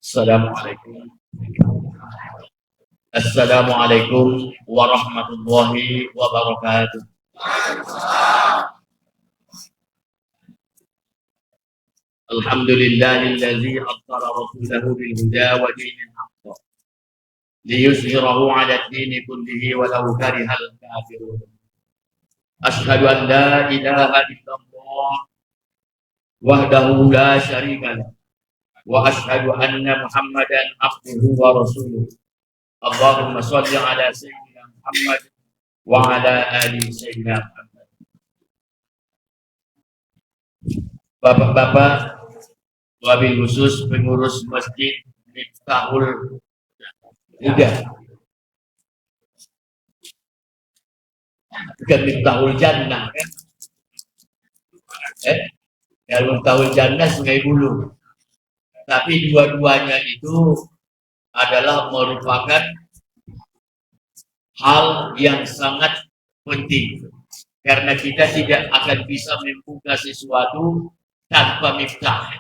Assalamualaikum. Assalamualaikum warahmatullahi wabarakatuh. Alhamdulillahillazi arsala rasulahu bil huda wa dinil haqq liyuzhirahu 'ala ad-dini kullihi walau karihal kafirun. Asyhadu an la ilaha illallah wahdahu la syarika lah wa asyhadu anna Muhammadan abduhu wa rasuluh. Allahumma shalli ala sayyidina Muhammad wa ala ali sayyidina Muhammad. Bapak-bapak, wabil khusus pengurus Masjid Miftahul Huda, bukan Miftahul Jannah kan? Kalau Miftahul Jannah Sungai Bulu, tapi dua-duanya itu adalah merupakan hal yang sangat penting karena kita tidak akan bisa membuka sesuatu tanpa miftah.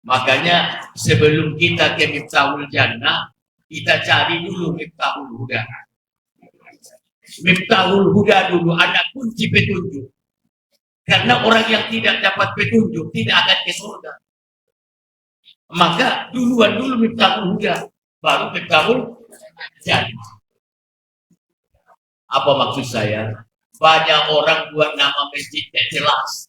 Makanya sebelum kita ke Miftahul Jannah, kita cari dulu Miftahul Huda. Miftahul Huda dulu ada kunci petunjuk. Karena orang yang tidak dapat petunjuk tidak akan ke surga. Maka duluan dulu Miftahul Huda, baru Miftahul Jannah. Apa maksud saya? Banyak orang buat nama masjid yang jelas.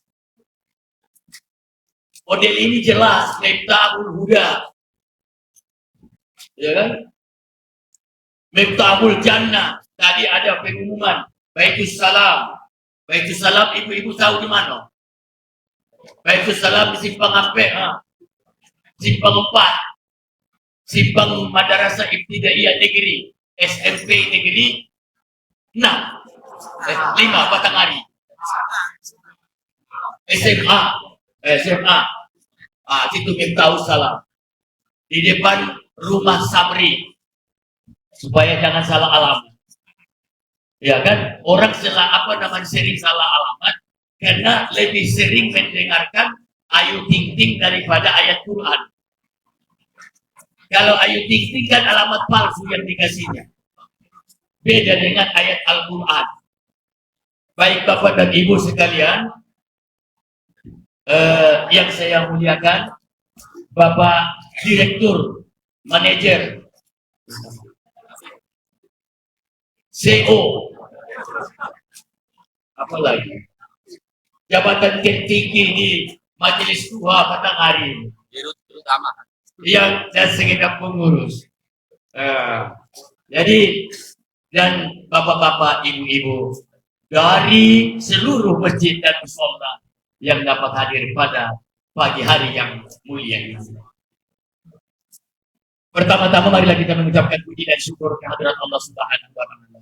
Model ini jelas, Miftahul Huda. Ya kan? Miftahul Jannah. Tadi ada pengumuman. Baitus Salam. Baitus Salam, ibu-ibu tahu di mana? Baitus Salam di Simpang Ampek. Simpang 4, Simpang Madrasah Ibtidaiyah Negeri, SMP Negeri 6, 5 Batanghari, SMA, situ Miftahul Salam, di depan rumah Sabri, supaya jangan salah alamat. Ya kan, orang sering salah alamat karena lebih sering mendengarkan Ayu Ting Ting daripada ayat Quran. Kalau Ayu Ting Ting kan alamat palsu yang dikasihnya. Beda dengan ayat Al-Quran. Baik Bapak dan Ibu sekalian, yang saya muliakan, Bapak Direktur, Manajer, CEO, apa lagi? Jabatan tertinggi di Majelis Tua Batanghari, terutama yang dan segenap pengurus. Jadi dan bapak-bapak, ibu-ibu dari seluruh masjid dan mushola yang dapat hadir pada pagi hari yang mulia ini. Pertama-tama marilah kita mengucapkan puji dan syukur kehadirat Allah Subhanahu wa Ta'ala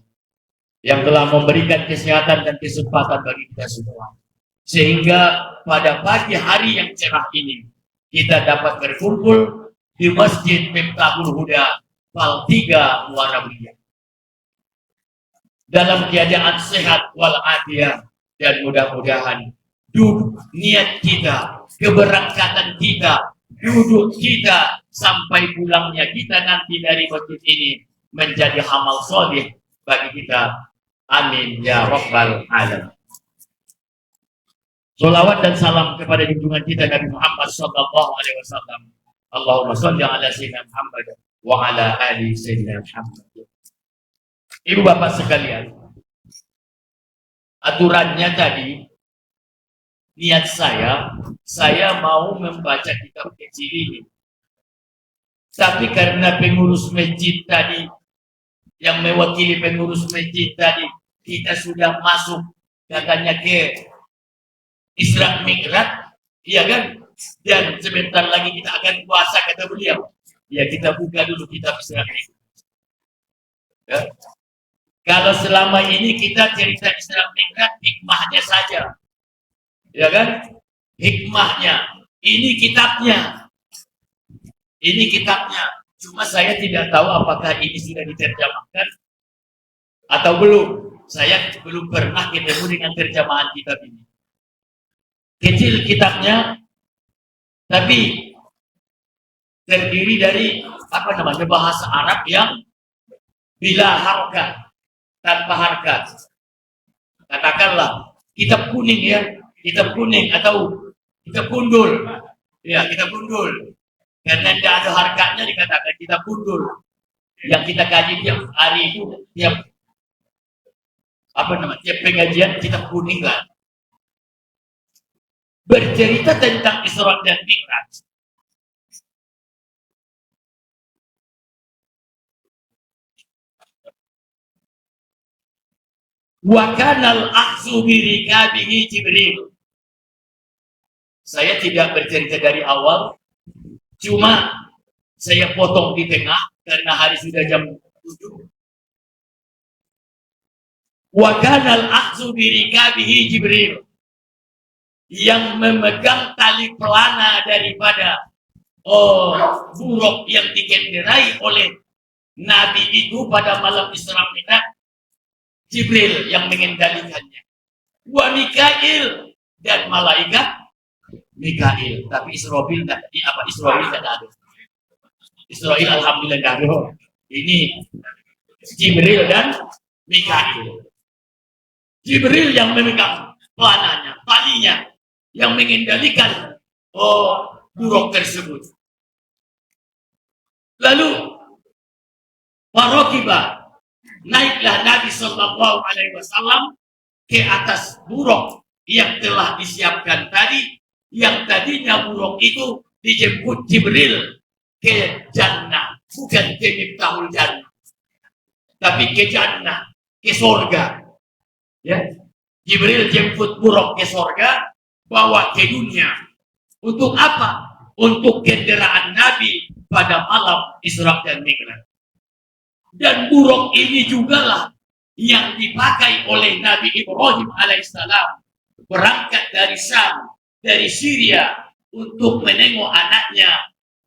yang telah memberikan kesehatan dan kesempatan bagi kita semua. Sehingga pada pagi hari yang cerah ini kita dapat berkumpul di Masjid Miftahul Huda Pal 3 Muara Mulia dalam keadaan sehat walafiat, dan mudah-mudahan niat kita, keberangkatan kita, duduk kita sampai pulangnya kita nanti dari masjid ini menjadi amal soleh bagi kita. Amin ya rabbal alamin. Salawat dan salam kepada junjungan kita Nabi Muhammad sallallahu alaihi wasallam. Allahumma shalli ala sayyidina Muhammad wa ala ali sayyidina Muhammad. Ibu bapak sekalian, aturannya tadi, niat saya mau membaca kitab kecil ini. Tapi karena pengurus masjid tadi, yang mewakili pengurus masjid tadi, kita sudah masuk katanya ke Isra Mi'raj, iya kan? Dan sebentar lagi kita akan puasa kata beliau. Ya kita buka dulu kitab Isra Mi'raj. Ya. Kalau selama ini kita cerita Isra Mi'raj hikmahnya saja, ya kan? Hikmahnya. Ini kitabnya. Ini kitabnya. Cuma saya tidak tahu apakah ini sudah diterjemahkan atau belum. Saya belum pernah ketemu dengan terjemahan kitab ini. Kecil kitabnya, tapi terdiri dari bahasa Arab yang bila harga, tanpa harga. Katakanlah kitab kuning ya, kitab kuning atau kitab gundul. Ya, kitab gundul. Karena tidak ada harganya dikatakan kitab gundul. Yang kita kaji tiap hari itu, tiap tiap pengajian kitab kuning lah. Bercerita tentang Isra dan Mi'raj. Wa kanal akhzu bi rikabihi Jibril. Saya tidak bercerita dari awal, cuma saya potong di tengah karena hari sudah jam 7. Wa kanal akhzu bi rikabihi Jibril. Yang memegang tali pelana daripada buruk yang dikendarai oleh Nabi itu pada malam Isra Mi'raj, Jibril yang mengendalikannya. Wa Mikail, dan malaikat Mikail. Tapi Israfil tidak ada. Israfil alhamdulillah tidak ada. Ini Jibril dan Mikail. Jibril yang memegang pelananya, talinya, yang mengendalikan buruk tersebut. Lalu Warokiba, naiklah Nabi Sallallahu Alaihi Wasallam ke atas buruk yang telah disiapkan tadi, yang tadinya buruk itu dijemput Jibril ke Jannah, bukan ke Miftahul Jannah, tapi ke Jannah, ke surga. Ya, Jibril jemput buruk ke surga, bawa ke dunia. Untuk apa? Untuk kendaraan Nabi pada malam Isra dan Mi'raj. Dan buruk ini juga lah yang dipakai oleh Nabi Ibrahim alaihissalam berangkat dari Syam, dari Syria, untuk menengok anaknya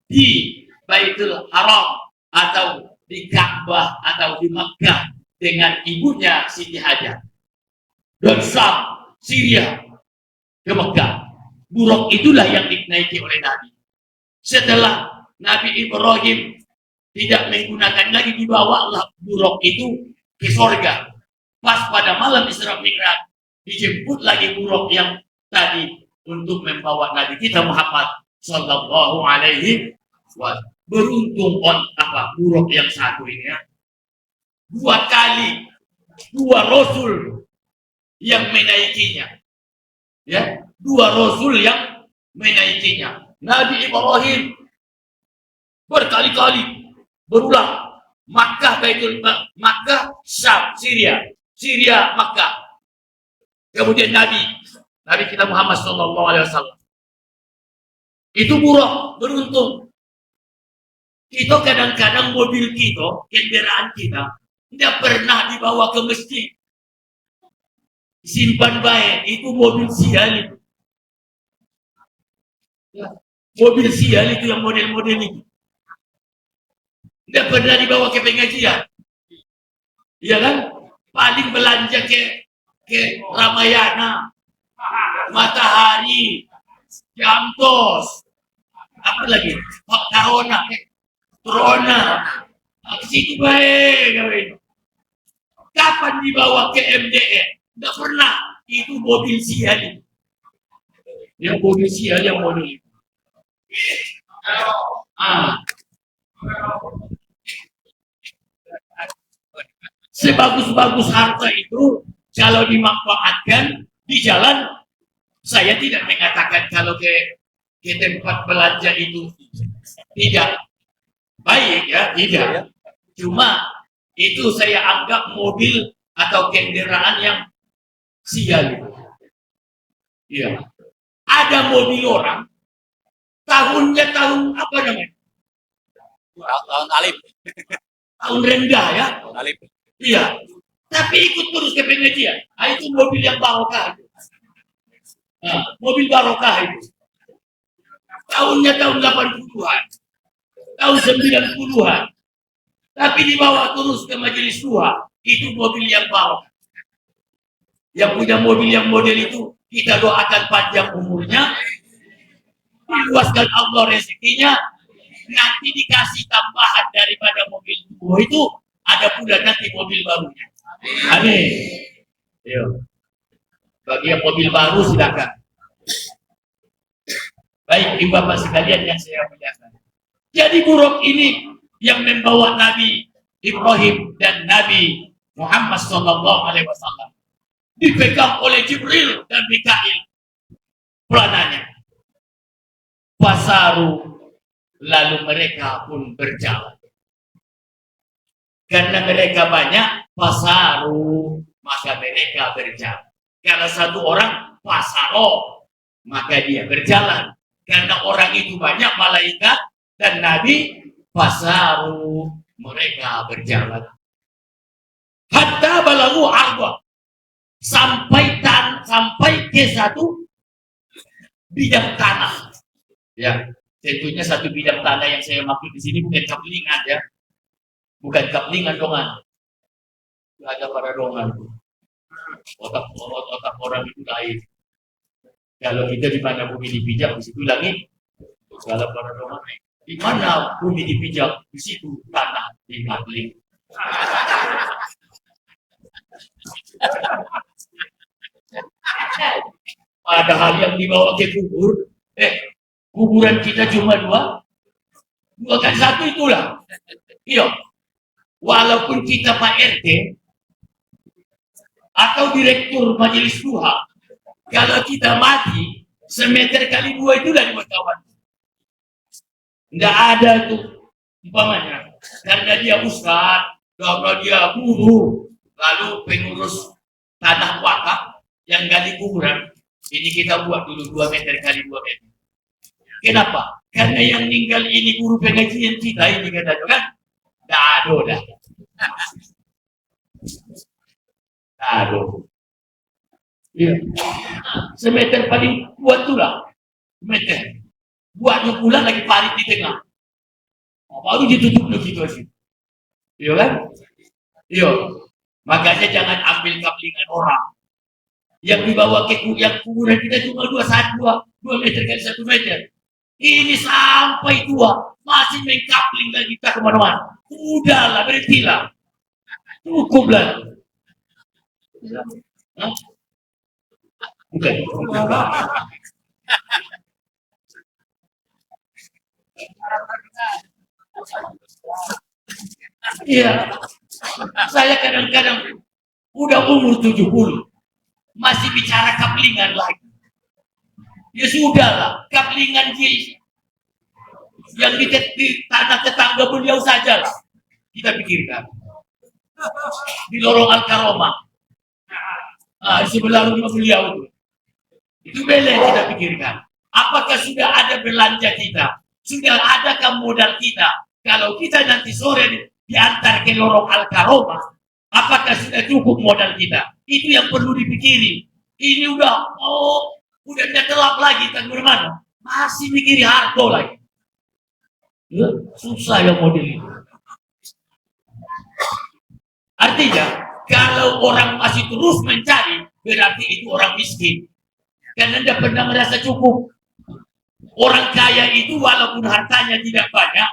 di Baitul Haram atau di Ka'bah atau di Makkah dengan ibunya Siti Hajar. Dan Syam, Syria ke Mekah. Buruk itulah yang dinaiki oleh Nabi. Setelah Nabi Ibrahim tidak menggunakan lagi, dibawalah buruk itu ke surga. Pas pada malam Isra Mi'raj dijemput lagi buruk yang tadi untuk membawa Nabi kita Muhammad Sallallahu Alaihi Wasallam. Beruntung buruk yang satu ini ya. 2 kali 2 rasul yang menaikinya. Ya, 2 rasul yang menaikinya. Nabi Ibrahim berkali-kali berulang, Makkah, Makkah, Syam, Syria, Makkah. Kemudian Nabi kita Muhammad Sallallahu Alaihi Wasallam itu buruk, beruntung. Kita kadang-kadang mobil kita, kendaraan kita tidak pernah dibawa ke masjid. Simpan baik, itu mobil sial itu. Ya, mobil sial itu yang model-model itu. Tidak pernah dibawa ke pengajian. Ya kan? Paling belanja ke Ramayana, Matahari, Jamtos, apa lagi? Trona. Ke situ baik. Kapan dibawa ke MDE? Tidak pernah. Itu mobil sial itu. Yang mobil sial yang model itu. Sebagus-bagus harta itu kalau dimanfaatkan di jalan, saya tidak mengatakan kalau ke tempat belanja itu tidak baik ya, tidak. Cuma itu saya anggap mobil atau kendaraan yang sial itu. Iya. Ada mobil orang tahunnya tahun apa namanya? Tahun alif. Tahun rendah ya. Alif. Iya. Tapi ikut terus ke pengajian. Itu mobil yang barokah itu. Mobil barokah itu. Tahunnya tahun 80-an. Tahun 90-an. Tapi dibawa terus ke majelis tua. Itu mobil yang barokah. Yang punya mobil yang model itu, kita doakan panjang umurnya, diluaskan Allah rezekinya, nanti dikasih tambahan daripada mobil tua itu, ada pula nanti mobil barunya. Amin. Yo. Bagi yang mobil baru silakan. Baik, ibu bapak sekalian yang saya muliakan. Jadi buruk ini yang membawa Nabi Ibrahim dan Nabi Muhammad SAW dipegang oleh Jibril dan Mikail pelananya. Fasaru, lalu mereka pun berjalan. Karena mereka banyak, fasaru, maka mereka berjalan. Kalau satu orang, fasaro, maka dia berjalan. Karena orang itu banyak, malaikat dan Nabi, fasaru, mereka berjalan. Hatta balagu arba, sampai ke satu bidang tanah. Ya, tentunya satu bidang tanah yang saya maksud di sini bukan kaplingan ya, bukan kaplingan dongan. Ada pada dongan, otak orang itu lain. Kalau kita di mana bumi dipijak, di situ langit. Kalau pada dongan, di mana bumi dipijak, di situ tanah di kapling. Padahal yang dibawa ke kubur, kuburan kita cuma dua kan satu itulah. Iya. Walaupun kita Pak RT atau direktur majelis duha, kalau kita mati, semeter kali dua itu dari kawan. Nggak ada tuh umpamanya. Karena dia ustaz, karena dia guru, lalu pengurus tanah wakaf yang gali kuburan, ini kita buat dulu 2 meter kali 2 meter. Kenapa? Karena yang tinggal ini guru pengajian kita ini kata kan, dado dah. Dado. Iya. Semeter paling kuat tu lah. Meter. Buatnya pula lagi parit di tengah. Baru ditutup begitu aja. Iya kan? Iya. Makanya jangan ambil kaplingan orang. Yang dibawa ke yang kuburan kita cuma 2 meter kali 1 meter. Ini sampai tua, masih mengkapling lagi kita kemana-mana. Udahlah, berhentilah. Cukuplah. Bukan. Iya. Saya kadang-kadang udah umur 70, masih bicara kaplingan lagi. Ya sudahlah, kaplingan yang di tanah tetangga beliau saja lah kita pikirkan. Di lorong Al-Karomah, di sebelah rumah beliau itu boleh kita pikirkan. Apakah sudah ada belanja kita? Sudah adakah modal kita? Kalau kita nanti sore diantar ke lorong Al-Karomah, apakah sudah cukup modal kita? Itu yang perlu dipikiri. Ini udah tidak telap lagi kan bermana, masih mikir harga lagi. Ya, susah yang model itu. Artinya, kalau orang masih terus mencari, berarti itu orang miskin. Karena tidak pernah merasa cukup. Orang kaya itu walaupun hartanya tidak banyak,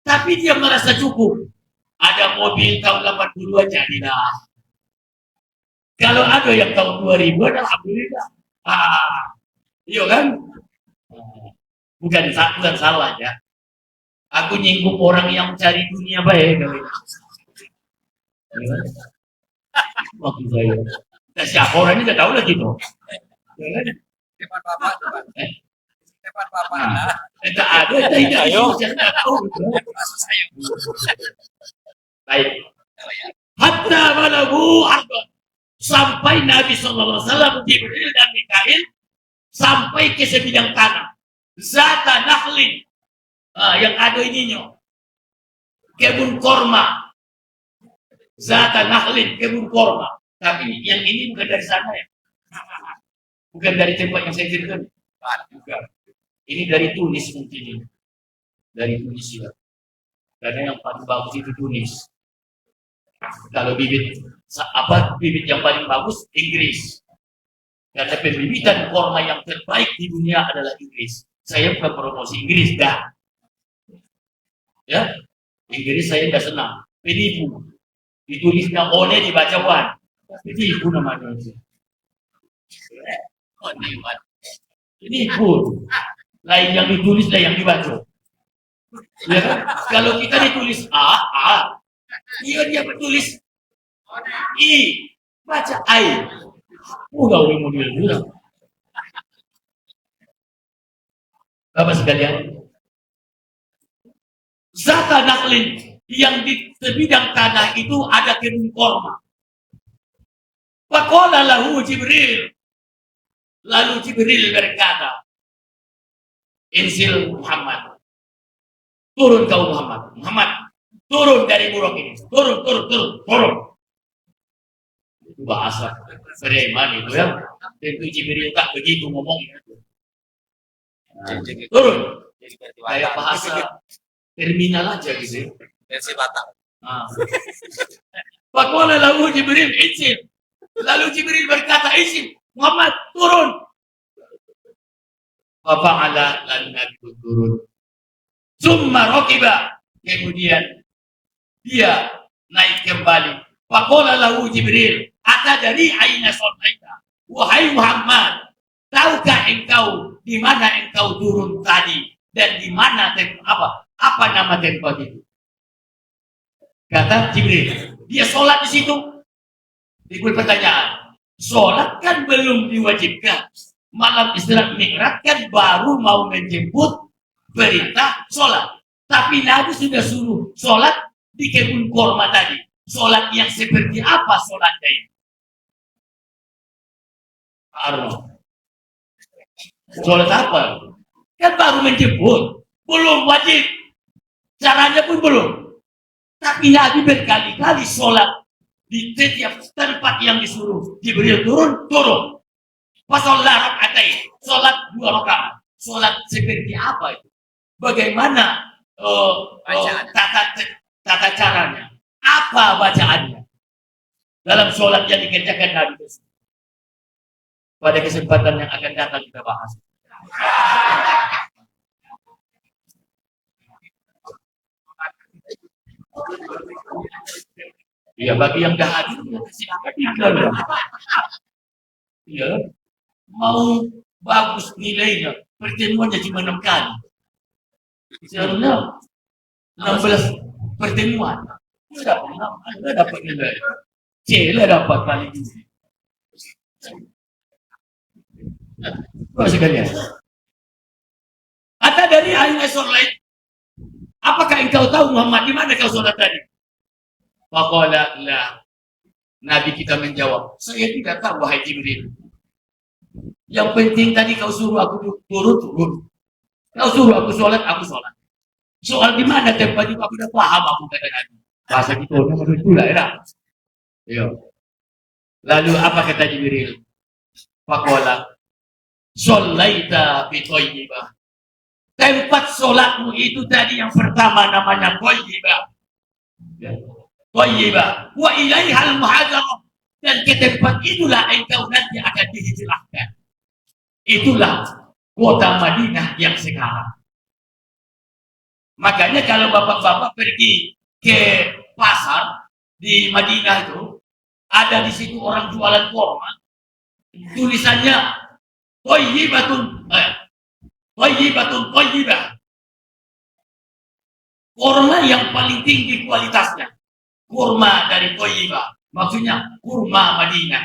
tapi dia merasa cukup. Ada mobil tahun 82 jadilah. Kalau ada yang tahun 2000, alhamdulillah. Iya kan? Bukan salah ya. Aku nyinggung orang yang cari dunia baik. Waktu saya. Nah, siapa orang ini tidak tahu lagi tuh. Depan bapak. Depan bapak. Tidak ada, tidak tahu. Baik. Hatta balagu arba. Sampai Nabi SAW, Jibril dan Mikail sampai ke sebidang tanah. Zata nakhlin. Yang ada ininya. Kebun korma. Zata nakhlin, kebun korma. Tapi yang ini bukan dari sana ya. Bukan dari tempat yang saya ceritakan. Bukan. Ini dari Tunis mungkin. Dari Tunisia. Karena yang paling bagus itu Tunis. Kalau bibit yang paling bagus Inggris. Karena pembibitan korma yang terbaik di dunia adalah Inggris. Saya bukan promosi Inggris, dah. Ya, Inggris saya nggak senang. Penipu. Ditulisnya oleh dibaca wan. Penipu namanya. Penipu. Lain yang ditulis, lain yang dibaca. Ya kan? Kalau kita ditulis A, dia bertulis I, baca I. Udah mau dia bilang. Bapak sekalian, zaka naklin yang di sebidang tanah itu ada kebun korma. Faqala lahu Jibril. Lalu Jibril berkata, Insil Muhammad. Turun kau Muhammad. Muhammad, turun dari buruk ini. Turun. Itu bahasa preman itu ya. Tentu Jibril tak begitu ngomongnya. Turun. Kayak bahasa terminal aja gitu. Versi Batak. Faqala lahu Jibril, Insil. Lalu Jibril berkata, Insil, Muhammad, turun. Fa'ala, lalu Nabi turun. Summa raqiba. Kemudian dia naik kembali. Faqala lahu Jibril, atadari aina sallaita? Wahai Muhammad, tahukah engkau di mana engkau turun tadi dan di mana apa nama tempat itu? Kata Jibril, dia sholat di situ. Timbul pertanyaan, sholat kan belum diwajibkan. Malam Isra Mi'raj kan baru mau menjemput berita sholat. Tapi Nabi sudah suruh sholat di kebun korma tadi. Sholat yang seperti apa sholatnya itu? Sholat apa? Kan baru menjemput, belum wajib. Caranya pun belum. Tapi Nabi berkali-kali sholat di setiap tempat yang disuruh Jibril turun. Fasolah rakaatain, sholat 2 rakaat. Sholat seperti apa itu? Bagaimana tata caranya? Apa bacaannya? Dalam sholat yang dikerjakan Nabi tersebut. Pada kesempatan yang akan datang kita bahas. Ya, bagi yang dah hadir, silakan. Ya, mau bagus nilainya, pertemuannya cuma 6 kali. Seharusnya 16 pertemuan. Anda dapat nilai. Cila dapat paling tinggi. Bapak sekalian. Atau dari ayat sholat, apakah engkau tahu Muhammad di mana kau sholat tadi? Faqala la. Nabi kita menjawab, saya tidak tahu wahai Jibril. Yang penting tadi kau suruh aku turun. Kau suruh aku sholat. Soal di mana tempat itu aku sudah paham aku kata Nabi. Bahasa kita nomor itu lah ya. Yo. Lalu apa kata Jibril? Faqala shallaita bi thayyibah. Tempat sholatmu itu tadi yang pertama namanya thayyibah. Thayyibah wa ilaihal muhajarah, dan ke tempat itulah engkau nanti akan dihijrahkan. Itulah kota Madinah yang sekarang. Makanya kalau bapak-bapak pergi ke pasar di Madinah itu, ada di situ orang jualan korma, tulisannya Thayyibah. Korma yang paling tinggi kualitasnya. Kurma dari Thayyibah, maksudnya kurma Madinah.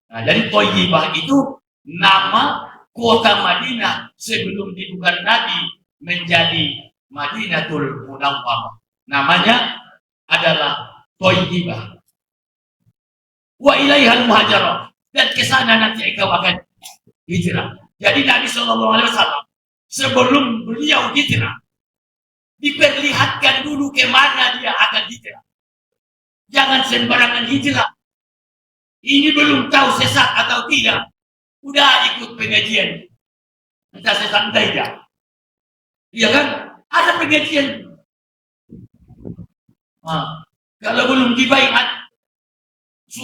Nah, dari Thayyibah itu nama kota Madinah sebelum dibuka Nabi menjadi Madinatul Munawwarah. Namanya adalah Thayyibah. Wa ilaihal muhajarah, dan ke sana nanti engkau akan hijrah. Jadi Nabi SAW sebelum beliau hijrah diperlihatkan dulu ke mana dia akan hijrah. Jangan sembarangan hijrah. Ini belum tahu sesat atau tidak, udah ikut pengajian. Entah sesat tidak. Iya kan? Ada pengajian. Kalau belum dibaiat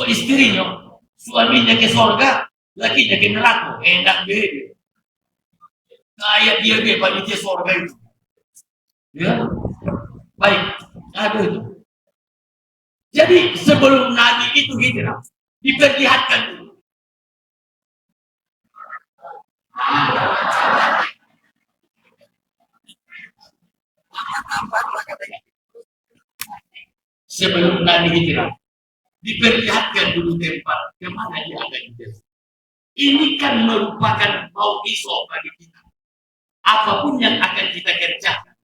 istrinya, suaminya ke surga, lakinya ke neraka. Enak beda. Kayak dia panitia surga itu. Ya, baik. Aduh itu. Jadi sebelum Nabi itu hijrah, diperlihatkan dulu. Sebelum Nabi hijrah, diperlihatkan dulu tempat kemana dia akan hijrah. Ini kan merupakan mau'izah bagi kita. Apapun yang akan kita kerjakan,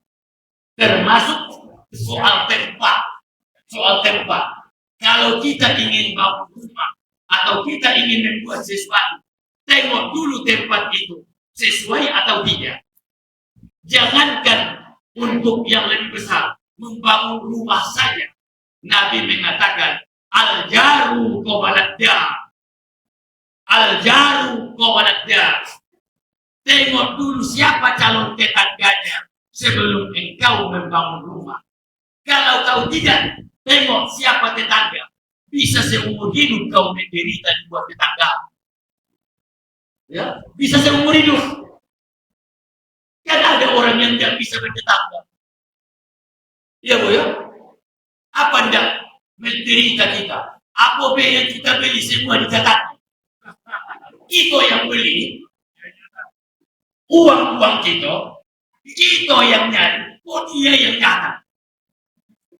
termasuk soal tempat. Soal tempat. Kalau kita ingin bangun rumah atau kita ingin membuat sesuatu, tengok dulu tempat itu sesuai atau tidak. Jangankan untuk yang lebih besar, membangun rumah saja. Nabi mengatakan, al-jaru qabaladda. Al-jaru qabaladda. Tengok dulu siapa calon tetangganya sebelum engkau membangun rumah. Kalau kau tidak, tengok siapa tetangga. Bisa seumur hidup kau menderita buat tetangga. Ya, bisa seumur hidup. Kan ada orang yang tidak bisa bertetangga. Ya Bu ya. Apa tidak menderita kita? Apa yang kita beli semua dicatat? Kita yang beli. Uang-uang kita yang nyari. Oh dia yang nyata.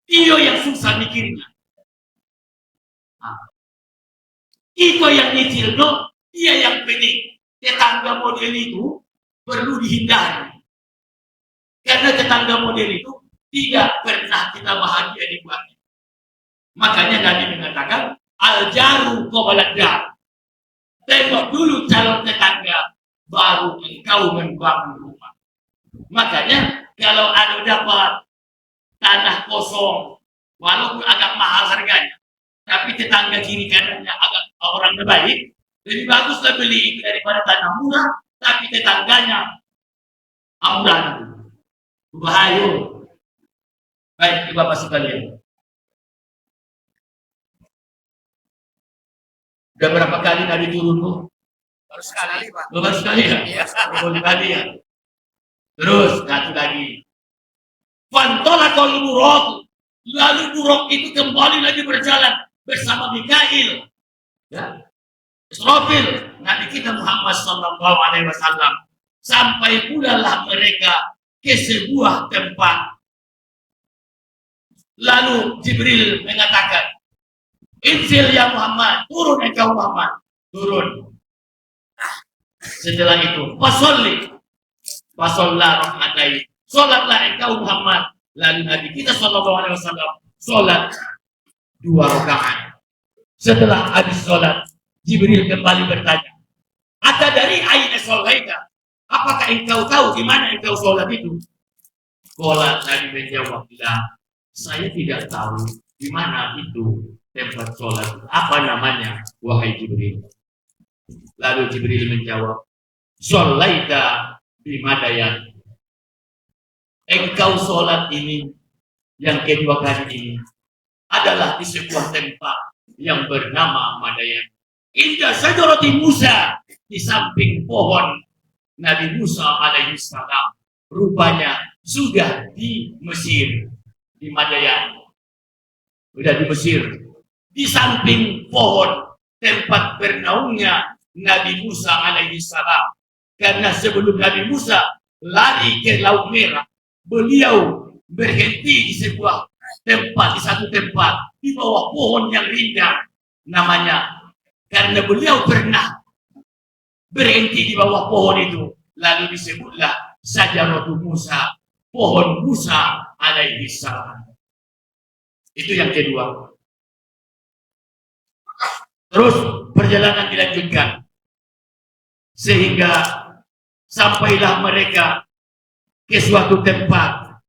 Dia yang susah mikirnya. Kita yang nyicil, no? Dia yang pening. Tetangga model itu perlu dihindari. Karena tetangga model itu tidak pernah kita bahagia dibuatnya. Makanya Nabi mengatakan, al-jaru qabaladda. Tengok dulu calon tetangga, baru engkau membangun rumah. Makanya kalau ada dapat tanah kosong, walaupun agak mahal harganya, tapi tetangga kiri kanannya agak orang baik, lebih baguslah beli daripada tanah murah, tapi tetangganya ambulan. Bahaya. Baik, Bapak sekalian. Udah berapa kali Nabi turun, Bu? Baru sekali, Pak. Baru sekali ya? Iya. Baru sekali ya? Terus, satu lagi. Fantolakol buruk. Lalu buruk itu kembali lagi berjalan bersama Mikail. Ya. Israfil, Nabi kita Muhammad sallallahu alaihi wasallam. Sampai pulalah mereka ke sebuah tempat. Lalu Jibril mengatakan, Inzil ya Muhammad, turun engkau Muhammad, turun. Setelah itu, fasollah rakaatain, solatlah engkau Muhammad. Lalu Nabi kita sallallahu alaihi wasallam solat 2 rakaat. Setelah habis solat, Jibril kembali bertanya, ada dari aina sholaita? Apakah engkau tahu di mana engkau solat itu? Qala, Nabi menjawab, saya tidak tahu di mana itu tempat sholat. Apa namanya, wahai Jibril? Lalu Jibril menjawab, sholaita di Madayan. Engkau sholat ini, yang kedua kali ini, adalah di sebuah tempat yang bernama Madayan. Indah sajarati Musa, di samping pohon Nabi Musa alaihi salam. Rupanya sudah di Mesir, di Madayan. Sudah di Mesir. Di samping pohon tempat bernaungnya Nabi Musa alaihi salam. Karena sebelum Nabi Musa lari ke Laut Merah, beliau berhenti di sebuah tempat, di satu tempat, di bawah pohon yang rindang namanya. Karena beliau pernah berhenti di bawah pohon itu, lalu disebutlah Sajaratu Musa, pohon Musa alaihi salam. Itu yang kedua. Terus perjalanan dilanjutkan sehingga sampailah mereka ke suatu tempat.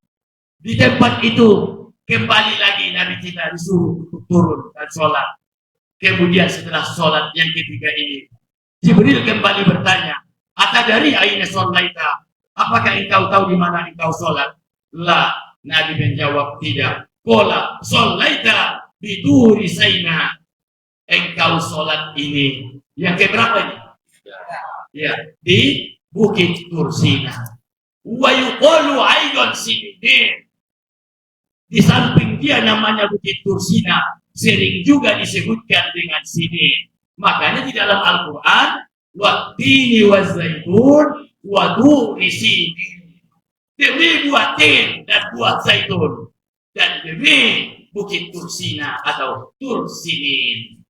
Di tempat itu kembali lagi Nabi kita disuruh turun dan sholat. Kemudian setelah sholat yang ketiga ini, Jibril kembali bertanya, "Atadari aina sholaita? Apakah engkau tahu di mana engkau sholat?" La, Nabi menjawab, tidak. Qala sholaita biduri Saina. Engkau sholat ini yang keberapa ini? Ya, di Bukit Tursina. Wa yuqalu aidan sini. Sinin. Di samping dia namanya Bukit Tursina, sering juga disebutkan dengan Sinin. Makanya di dalam Al-Quran, Wattini wazaitun waduri sinin. Demi buah tin dan buah zaitun. Dan demi Bukit Tursina atau Tursinin.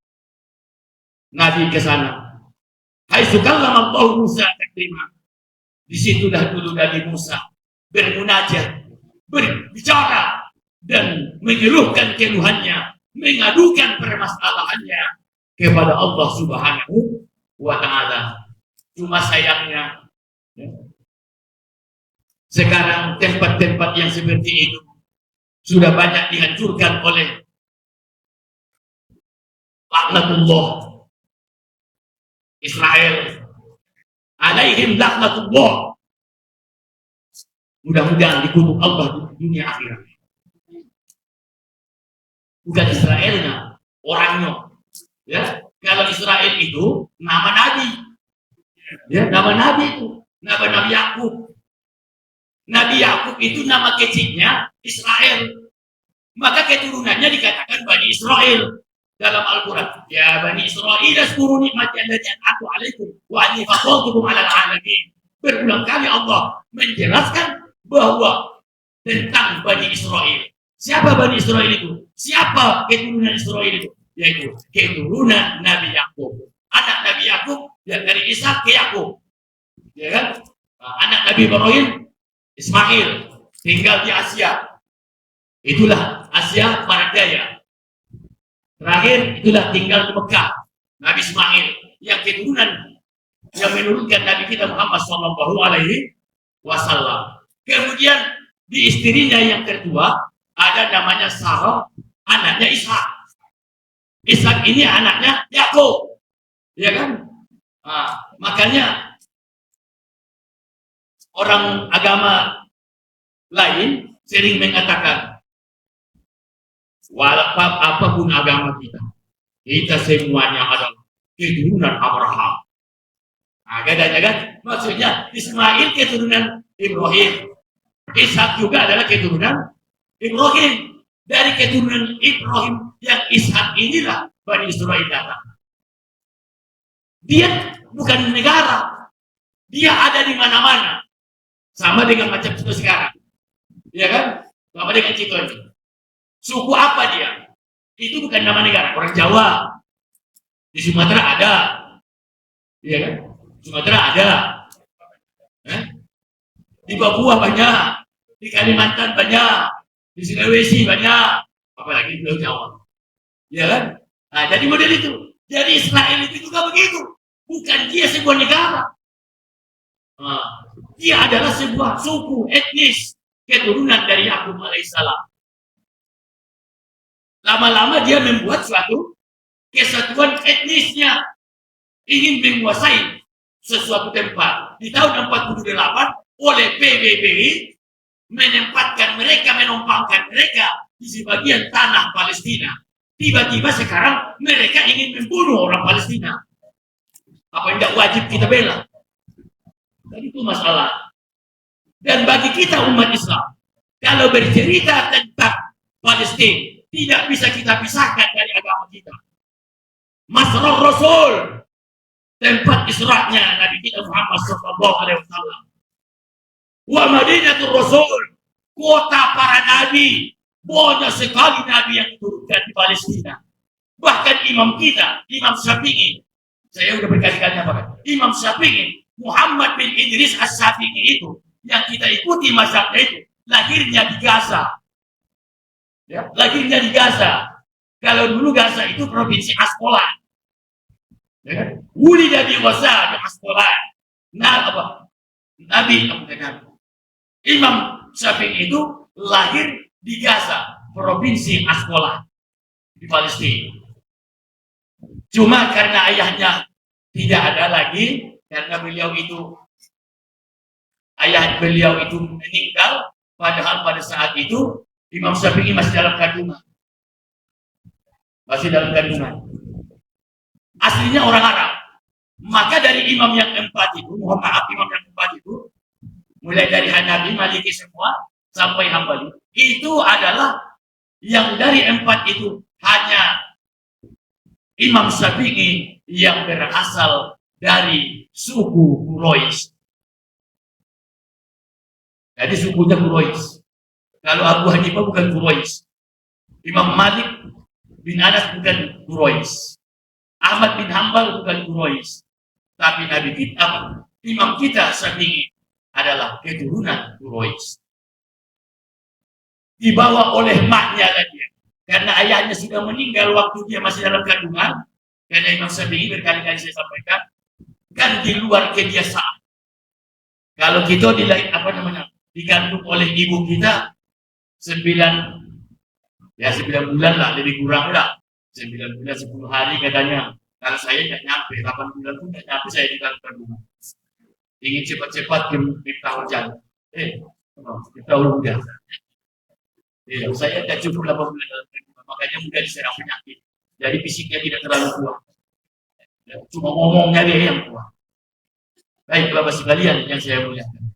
Nabi ke sana. Hai sukallam Allah Musa taklima. Disitulah dulu Nabi Musa bermunajat, berbicara dan mengeluhkan keluhannya, mengadukan permasalahannya kepada Allah Subhanahu wa Ta'ala. Cuma sayangnya sekarang tempat-tempat yang seperti itu sudah banyak dihancurkan oleh laknatullah Israel. Alaihim laknatullah. Mudah-mudahan dikutuk Allah di dunia akhirat. Bukan Israelnya, orangnya. Ya, kalau Israel itu nama nabi. Ya, nama nabi itu, nama Nabi Yakub. Nabi Yakub itu nama kecilnya Israel. Maka keturunannya dikatakan Bani Israel dalam Al-Quran. Ya Bani Israel, azkuru nikmati allati an'amtu 'alaikum wa anni faddaltukum 'alal 'alamin. Berulang kali Allah menjelaskan bahwa tentang Bani Israel. Siapa Bani Israel itu? Siapa keturunan Israel itu? Yaitu keturunan Nabi Yakub. Anak Nabi Yakub yang dari Ishak ke Yakub. Ya kan? Anak Nabi Ibrahim Ismail tinggal di Asia. Itulah Asia Barat Daya. Terakhir itulah tinggal di Mekah. Nabi Ismail yang keturunan yang menurunkan Nabi kita Muhammad Shallallahu Alaihi Wasallam. Kemudian di istrinya yang kedua ada namanya Sarah, anaknya Ishak. Ishak ini anaknya Yakub, ya kan? Makanya orang agama lain sering mengatakan, walaupun apapun agama kita semuanya adalah keturunan Abraham. Katanya kan, maksudnya Ismail keturunan Ibrahim, Ishak juga adalah keturunan Ibrahim. Dari keturunan Ibrahim yang Ishak inilah Bani Israel datang. Dia bukan negara, dia ada di mana-mana. Sama dengan macam kita sekarang, ya kan? Sama dengan kita ini. Suku apa dia? Itu bukan nama negara. Orang Jawa di Sumatera ada, ya kan? Sumatera ada, di Papua banyak, di Kalimantan banyak, di Sulawesi banyak, apalagi di Pulau Jawa, ya kan? Nah, jadi model itu. Jadi Israel itu juga begitu. Bukan dia sebuah negara. Dia adalah sebuah suku etnis keturunan dari Yakub alaihissalam. Lama-lama dia membuat suatu kesatuan etnisnya, ingin menguasai sesuatu tempat. Di tahun 48 oleh PBB menempatkan mereka, menumpangkan mereka di sebagian tanah Palestina. Tiba-tiba sekarang mereka ingin membunuh orang Palestina. Apa yang tidak wajib kita bela? Dan itu masalah. Dan bagi kita umat Islam, kalau bercerita tentang Palestina, tidak bisa kita pisahkan dari agama kita. Masrah Rasul, tempat Isra'nya Nabi kita Muhammad Sallallahu Alaihi Wasallam. Wa Madinatul Rasul, kota para nabi. Banyak sekali nabi yang diturunkan di Palestina. Bahkan imam kita, Imam Syafi'i, saya sudah berkali-kali apa? Imam Syafi'i, Muhammad bin Idris As-Syafi'i itu, yang kita ikuti mazhabnya itu, lahirnya di Gaza. Ya, lahirnya di Gaza. Kalau dulu Gaza itu provinsi Asqalan. Ya kan? Wuli dari Gaza di Asqalan. Nah, apa? Nabi Imam Syafi'i itu lahir di Gaza, provinsi Asqalan di Palestina. Cuma karena ayahnya tidak ada lagi, karena ayah beliau itu meninggal, padahal pada saat itu Imam Syafi'i masih dalam kandungan. Aslinya orang Arab. Maka dari imam yang keempat itu, imam yang keempat itu, mulai dari Hanafi, Maliki semua, sampai Hambali, itu adalah yang dari 4 itu hanya Imam Syafi'i yang berasal dari suku Quraisy. Jadi sukunya Quraisy. Kalau Abu Hanifah bukan Quraisy. Imam Malik bin Anas bukan Quraisy. Ahmad bin Hambal bukan Quraisy. Tapi Nabi kita, Imam kita Syafi'i adalah keturunan Quraisy. Dibawa oleh maknya lagi. Karena ayahnya sudah meninggal waktu dia masih dalam kandungan. Karena Imam Syafi'i berkali-kali saya sampaikan, kan di luar kebiasaan. Kalau kita dikandung oleh ibu kita 9 bulan lah, lebih kurang lah. 9 bulan 10 hari katanya. Kalau saya nggak nyampe 8 bulan pun nggak nyampe saya di dalam kandungan. Ingin cepat-cepat ke tahun jalan. Kita udah. Saya tidak cukup 8 bulan dalam kandungan, makanya mudah diserang penyakit. Jadi fisiknya tidak terlalu kuat. Cuma ngomongnya dia yang kuat. Baik, Bapak sekalian yang saya muliakan.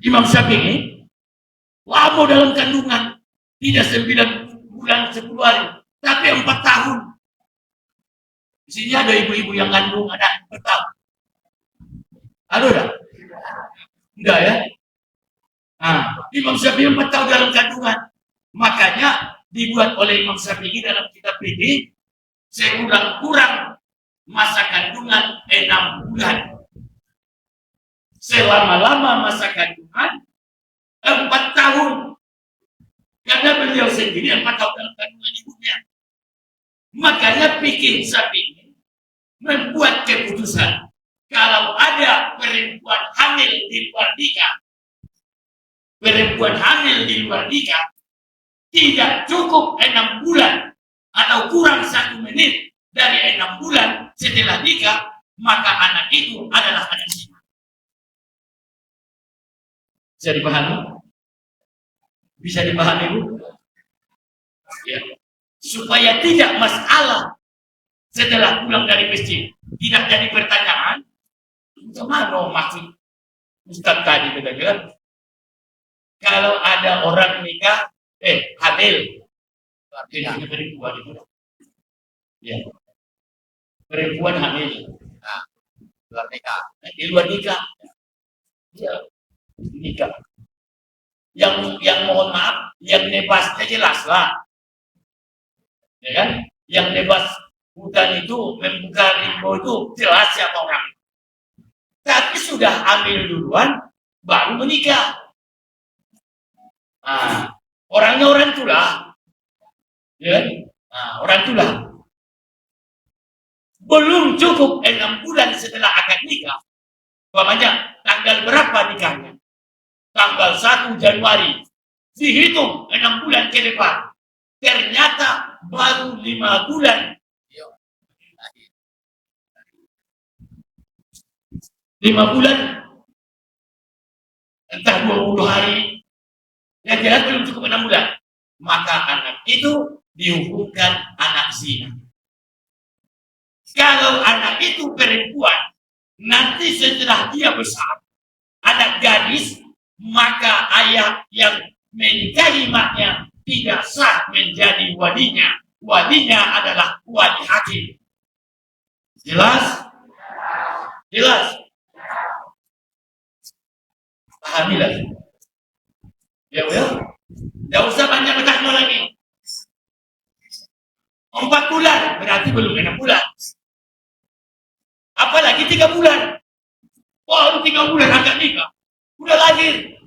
Imam Syafi'i lama dalam kandungan, tidak 9 bulan 10 hari, tapi 4 tahun. Di sini ada ibu-ibu yang kandung anak 4 tahun. Ada enggak? Enggak ya? Imam Syafi'i 4 tahun dalam kandungan. Makanya dibuat oleh Imam Syafi'i dalam kitab ini sekurang-kurang masa kandungan 6 bulan. Selama-lama masa kandungan 4 tahun. Karena beliau sendiri 4 tahun dalam kandungan ibunya. Makanya fikih Syafi'i membuat keputusan kalau ada perempuan hamil di luar nikah, tidak cukup 6 bulan atau kurang 1 menit dari 6 bulan setelah nikah, maka anak itu adalah anak zina. Bisa dipahami? Bisa dipahami, Bu? Ya. Supaya tidak masalah setelah pulang dari masjid, tidak jadi pertanyaan, kemana maksud Ustaz tadi kata, kalau ada orang nikah, hamil, perempuan itu, ya, perempuan hamil, di luar nikah, ya, nikah. Yang mohon maaf, yang nebasnya jelas lah, ya kan? Yang nebas hutan itu membuka limbo itu jelas siapa orang. Tapi sudah hamil duluan, baru menikah. Orangnya orang itulah, ya, orang itulah. Belum cukup 6 bulan setelah akad nikah. Umpamanya tanggal berapa nikahnya? Tanggal 1 Januari. Dihitung 6 bulan ke depan. Ternyata baru 5 bulan. 5 bulan. Entah 20 hari. Yang jelas belum cukup 6 bulan. Maka anak itu dihukumkan anak zina. Kalau anak itu perempuan, nanti setelah dia besar, anak gadis, maka ayah yang menikahi maknya tidak sah menjadi walinya. Walinya adalah wali hakim. Jelas? Jelas? Pahamilah. Ya udah, tidak usah banyak bertanya lagi. 4 bulan, berarti belum 6 bulan. Apalagi 3 bulan. Baru 3 bulan agak nikah. Udah lahir.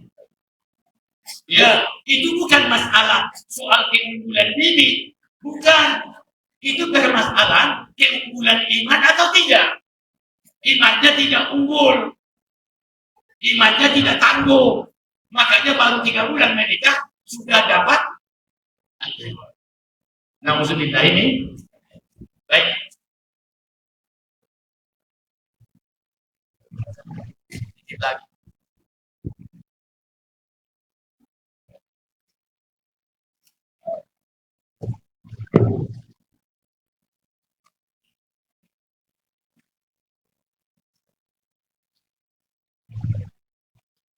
Ya, itu bukan masalah soal keunggulan bibit. Bukan. Itu bermasalah keunggulan iman atau tidak. Imannya tidak unggul. Imannya tidak tangguh. Makanya baru 3 bulan menikah sudah dapat. Nah, maksudnya ini baik. Sedikit lagi.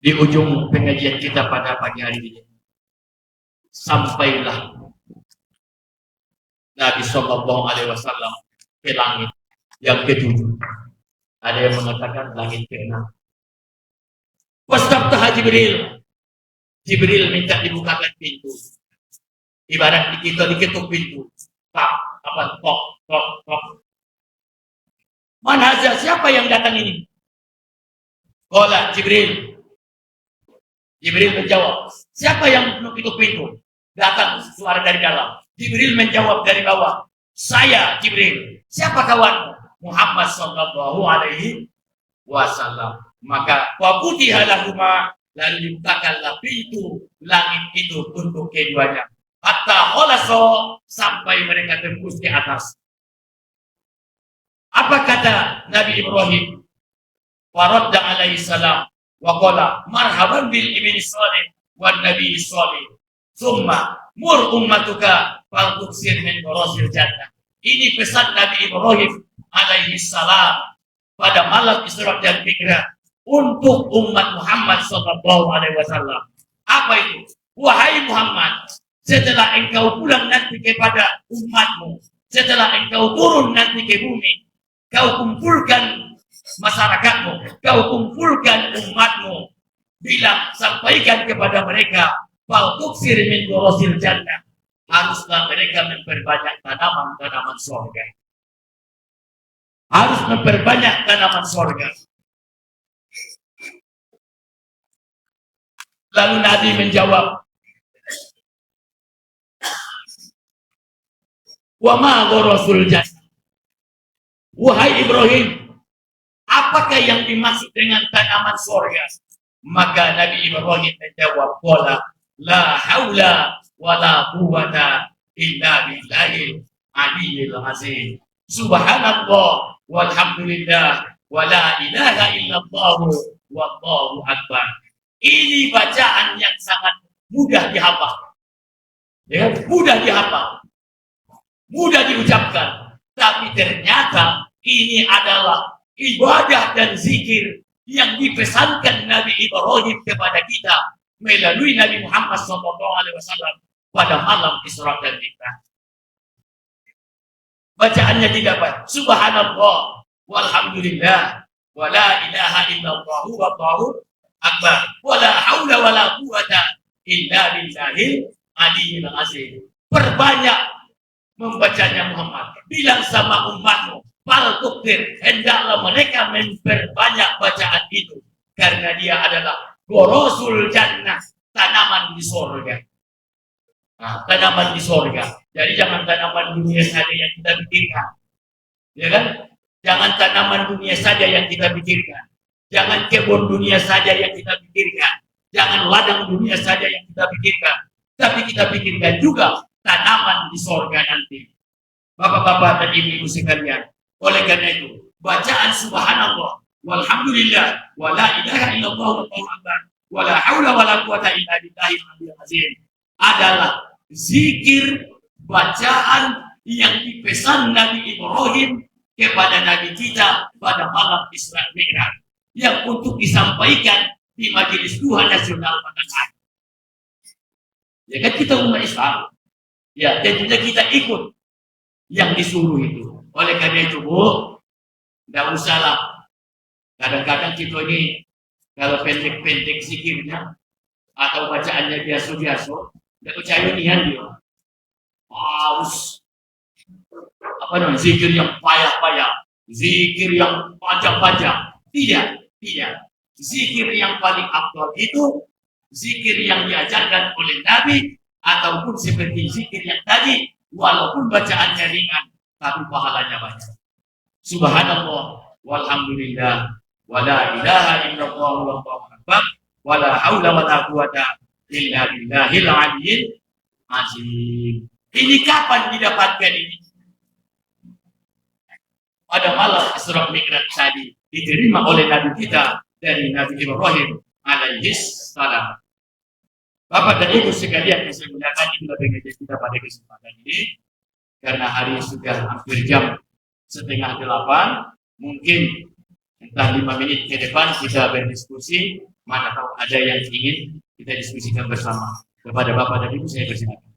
Di ujung pengajian kita pada pagi hari ini, sampailah Nabi Shallallahu Alaihi Wasallam ke langit yang ketujuh. Ada yang mengatakan langit keenam. Wastaftaha Jibril. Jibril minta dibukakan pintu. Ibarat kita diketuk pintu. Tok. Mana aja siapa yang datang ini? Qala Jibril. Jibril menjawab, siapa yang mengetuk pintu? Datang suara dari dalam. Jibril menjawab dari bawah, saya Jibril. Siapa kawan? Muhammad sallallahu alaihi wasallam. Maka wabutiha lahuma, lalu dibukakanlah pintu langit itu untuk keduanya. Hatta khalaso, sampai mereka tembus ke atas. Apa kata Nabi Ibrahim? Waradda alaihi salam. Wa qala marhaban bil ibni salih wan nabi salih. Summa mur ummatuka fal tuksir min gharasil jannah. Ini pesan Nabi Ibrahim alaihi salam pada malam Isra dan Mi'raj untuk umat Muhammad sallallahu alaihi wasallam. Apa itu? Wahai Muhammad, setelah engkau pulang nanti kepada umatmu, setelah engkau turun nanti ke bumi, kau kumpulkan masyarakatmu, kau kumpulkan umatmu, bilang, sampaikan kepada mereka, fal tuksir min gharasil jannah, haruslah mereka memperbanyak tanaman-tanaman surga. Harus memperbanyak tanaman surga. Lalu Nabi menjawab, wa ma gharasul jannah. Wahai Ibrahim, apakah yang dimaksud dengan tanaman surga? Maka Nabi Ibrahim menjawab, qala la haula wala quwwata illa billahil aliyyil azim. Subhanallah walhamdulillah wala ilaha illallah wallahu akbar. Ini bacaan yang sangat mudah dihafal. Ya, mudah dihafal. Mudah diucapkan, tapi ternyata ini adalah ibadah dan zikir yang dipesankan Nabi Ibrahim kepada kita melalui Nabi Muhammad SAW pada malam Isra dan Mi'raj. Bacaannya tidak baik. Subhanallah walhamdulillah wala ilaha illallah wallahu akbar wala haula wala quwwata illa billahil aliyyil azim. Perbanyak membacanya Muhammad. Bilang sama umatmu, fal tuktir, hendaklah mereka memperbanyak bacaan itu, karena dia adalah gharasul jannah, tanaman di surga. Nah, tanaman di surga. Jadi jangan tanaman dunia saja yang kita pikirkan, ya kan? Jangan tanaman dunia saja yang kita pikirkan. Jangan kebun dunia saja yang kita pikirkan. Jangan ladang dunia saja yang kita pikirkan. Tapi kita pikirkan juga tanaman di surga nanti. Bapak-bapak dan ibu-ibu sekalian, oleh karena itu, bacaan subhanallah walhamdulillah wala ilaha illallah wallahu akbar wala haula wala quwata illa billahil aliyyil azim adalah zikir bacaan yang dipesan Nabi Ibrahim kepada Nabi kita pada malam Isra Mi'raj, yang untuk disampaikan di majelis duha nasional pada saat. Ya kan, kita umat Islam. Ya, tentunya kita ikut yang disuruh itu. Oleh karena itu, Bu, tidak usahlah. Kadang-kadang kita ini kalau pendek-pendek zikirnya atau bacaannya biasa-biasa, tidak percaya nihan dia. Harus apa namanya? Zikir yang payah-payah, zikir yang panjang-panjang. Tidak. Zikir yang paling afdal itu zikir yang diajarkan oleh Nabi, ataupun seperti zikir yang tadi, walaupun bacaannya ringan, tapi pahalanya banyak. Subhanallah walhamdulillah wala ilaha illallah wallahu akbar wala haula wala quwata illa billahil aliyyil azim. Ini kapan didapatkan ini? Pada malam Isra Mi'raj tadi, diterima oleh Nabi kita dari Nabi Ibrahim alaihi salam. Bapak dan Ibu sekalian yang saya muliakan, itulah pengajian kita pada kesempatan ini. Karena hari sudah hampir jam 7:30, mungkin entah 5 menit ke depan kita berdiskusi Mana tahu ada yang ingin kita diskusikan bersama. Kepada Bapak dan Ibu saya persilakan.